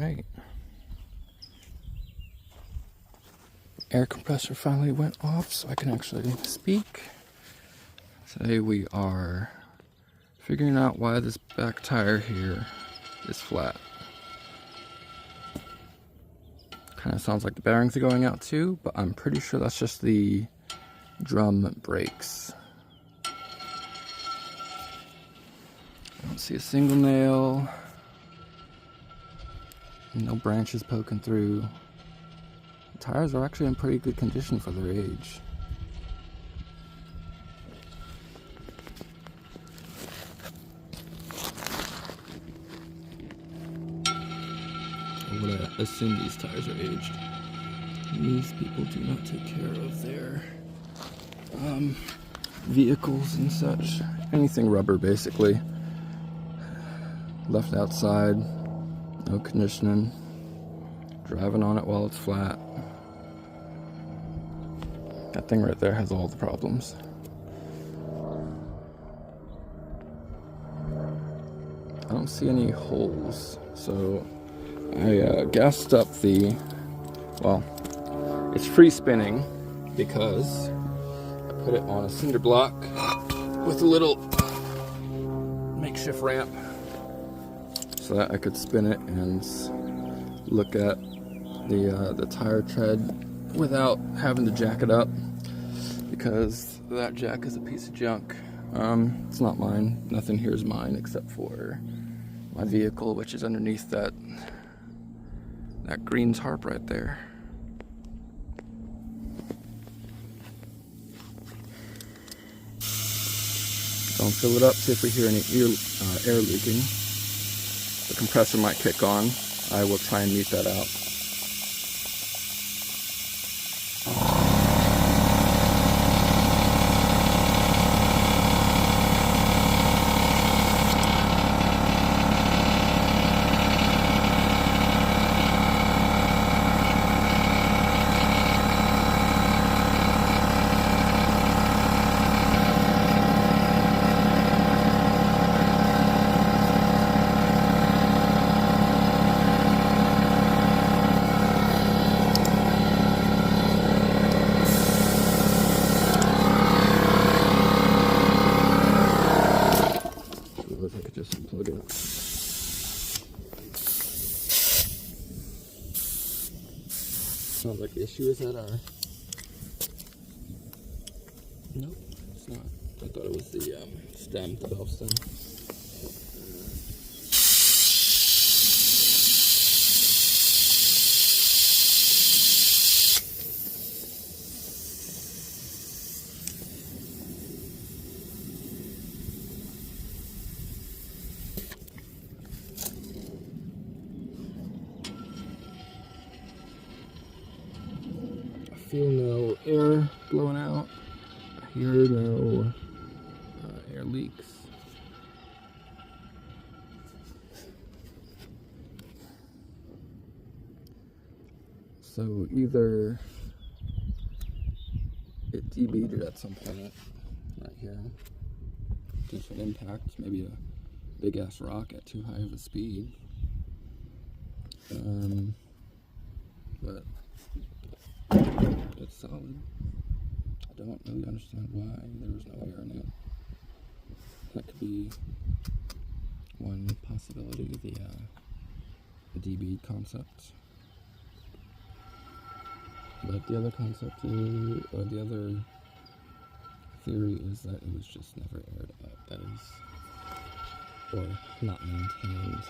Alright. Air compressor finally went off so I can actually speak. Today we are figuring out why this back tire here is flat. Kind of sounds like the bearings are going out too, but I'm pretty sure that's just the drum brakes. I don't see a single nail. No branches poking through. The tires are actually in pretty good condition for their age. I would assume these tires are aged. These people do not take care of their vehicles and such. Anything rubber, basically. Left outside, no conditioning. Driving on it while it's flat. That thing right there has all the problems. I don't see any holes, so I gassed up the, well, it's free spinning because I put it on a cinder block with a little makeshift ramp so that I could spin it and look at the tire tread without having to jack it up, because that jack is a piece of junk. It's not mine. Nothing here is mine except for my vehicle, which is underneath that green tarp right there. Don't fill it up, see if we hear any air leaking. The compressor might kick on. I will try and mute that out. I could just plug it up. Sounds like the issue is at our... Nope, it's not. I thought it was the stem, the valve stem. I feel no air blowing out. I hear no air leaks. So either it debeaded at some point right here due to an impact, maybe a big ass rock at too high of a speed. But it's solid. I don't really understand why there was no air in it. That could be one possibility, the debead concept. But the other concept is, or the other theory is that it was just never aired up. That is, or not maintained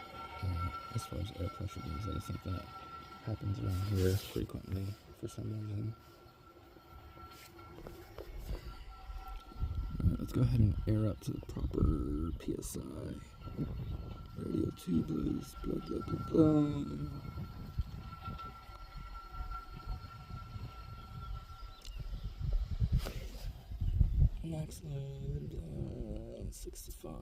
as far as air pressure goes. I think that happens around here frequently for some reason. Alright, let's go ahead and air up to the proper PSI. Radio tubeless, blah blah blah blah. Max load, 65.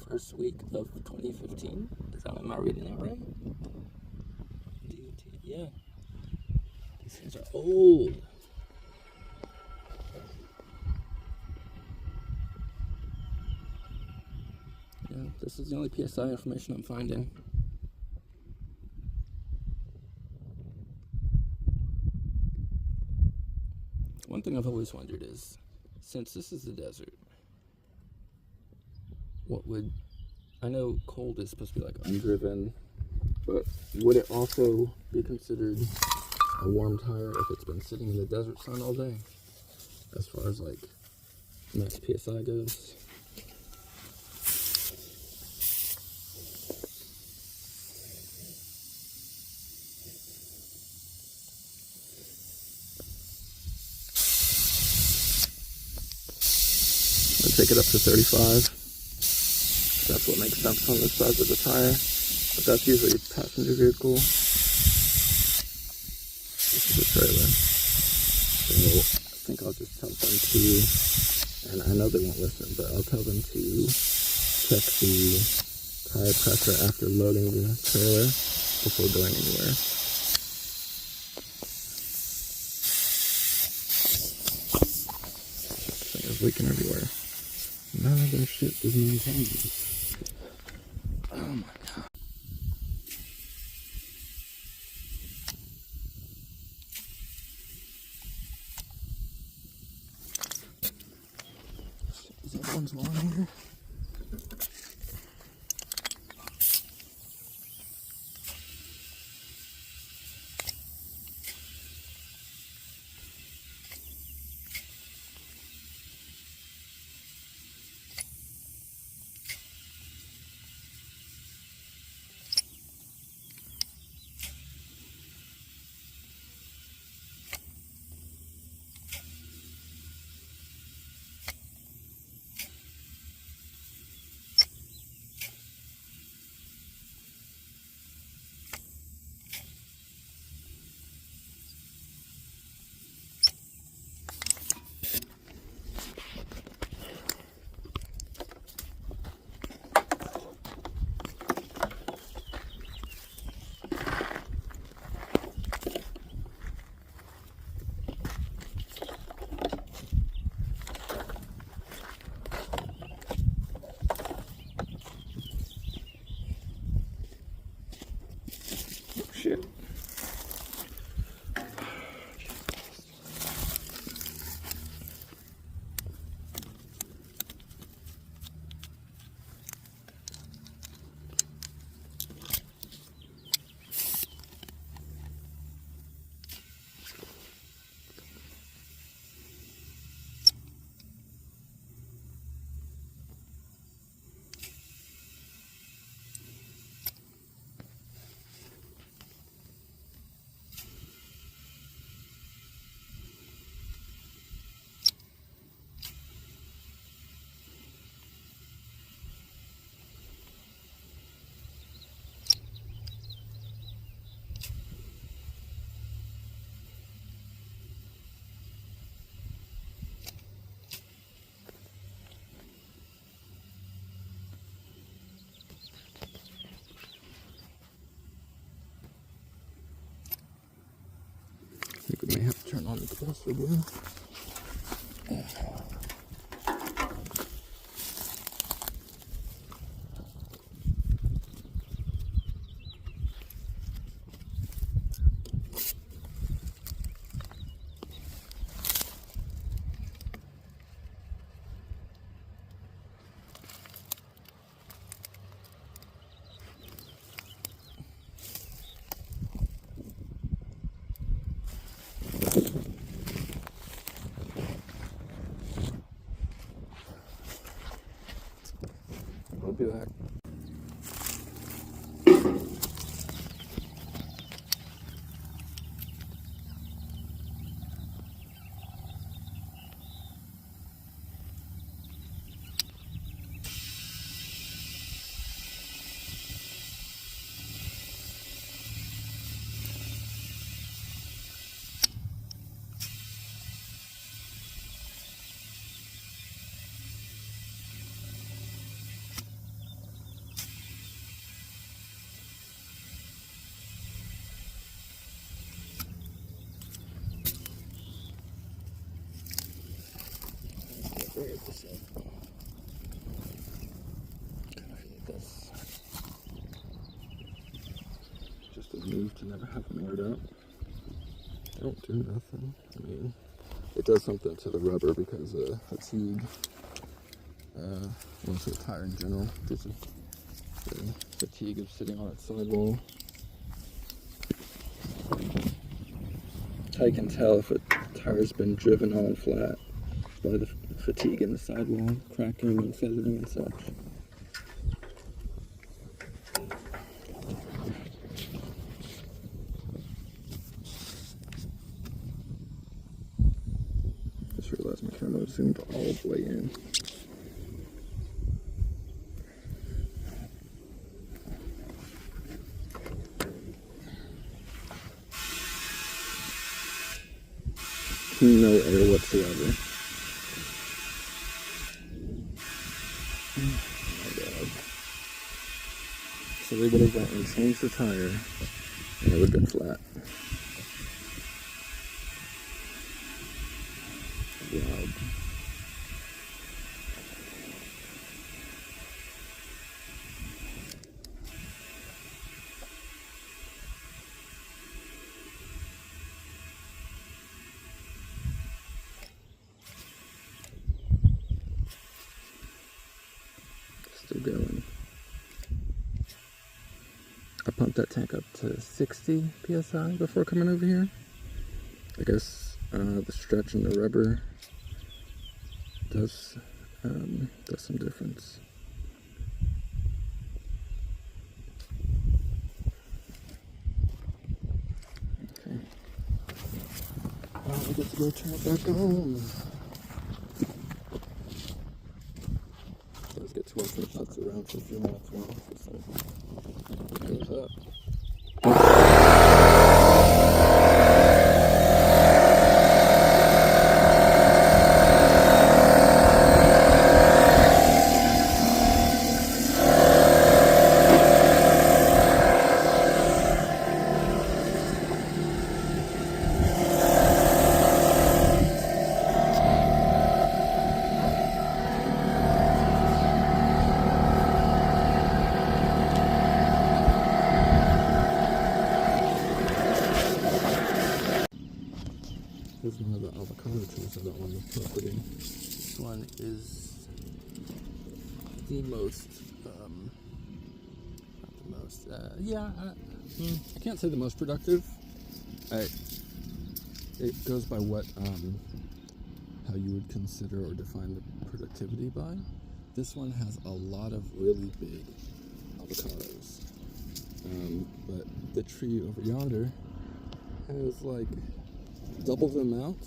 First week of 2015. Am I reading that right? DOT, yeah. These things are old. This is the only PSI information I'm finding. One thing I've always wondered is, since this is the desert, I know cold is supposed to be like undriven, but would it also be considered a warm tire if it's been sitting in the desert sun all day, as far as like max PSI goes? I'll take it up to 35. That's what makes sense on the size of the tire, but that's usually a passenger vehicle. This is a trailer, so I think I'll just tell them to, and I know they won't listen, but I'll tell them to check the tire pressure after loading the trailer before going anywhere. This thing is leaking everywhere. None of their shit is maintained. Oh my god. Is everyone's lawn here? Shit. I think we may have to turn on the compressor again. I'll be back. Where is this? Kind of need this. and never have them aired out. They don't do nothing. I mean, it does something to the rubber because fatigue, also the tire in general, gives you the fatigue of sitting on its sidewall. I can tell if a tire's been driven on flat by the fatigue in the sidewall, cracking and feathering and such. Just realized my camera zoomed all the way in. No air whatsoever. Oh my god. So they would have went and changed the tire and it would have been flat. Wow. Still going. I pumped that tank up to 60 psi before coming over here. I guess the stretch in the rubber does some difference. Okay. Well, we get to go turn it back on. Let's get to work and bounce around for a few minutes while it goes up. Here's one of the avocado trees I got on the property. This one is the most, I can't say the most productive. It goes by what, how you would consider or define the productivity by. This one has a lot of really big avocados. But the tree over yonder has like double the amount,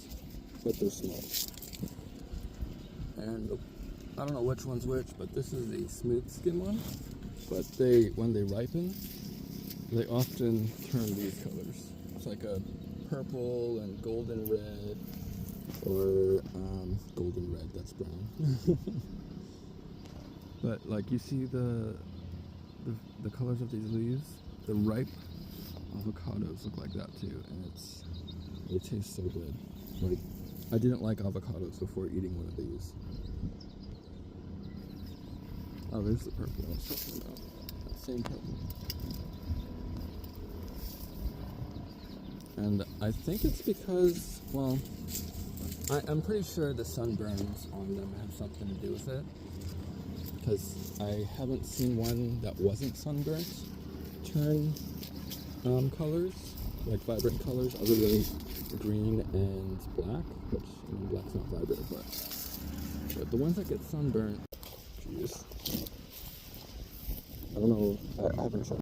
but they're small. And I don't know which one's which, but this is the smooth skin one. But when they ripen, they often turn these colors. It's like a purple and golden red, or golden red, that's brown. But like you see the colors of these leaves, the ripe avocados look like that too, and it tastes so good. Like, I didn't like avocados before eating one of these. Oh, there's the purple I was talking about. That same purple. And I think it's because, well, I'm pretty sure the sunburns on them have something to do with it. Because I haven't seen one that wasn't sunburnt turn colors, like vibrant colors, other than green and black, which, I mean, black's not vibrant, but the ones that get sunburnt, jeez, I don't know, I haven't tried.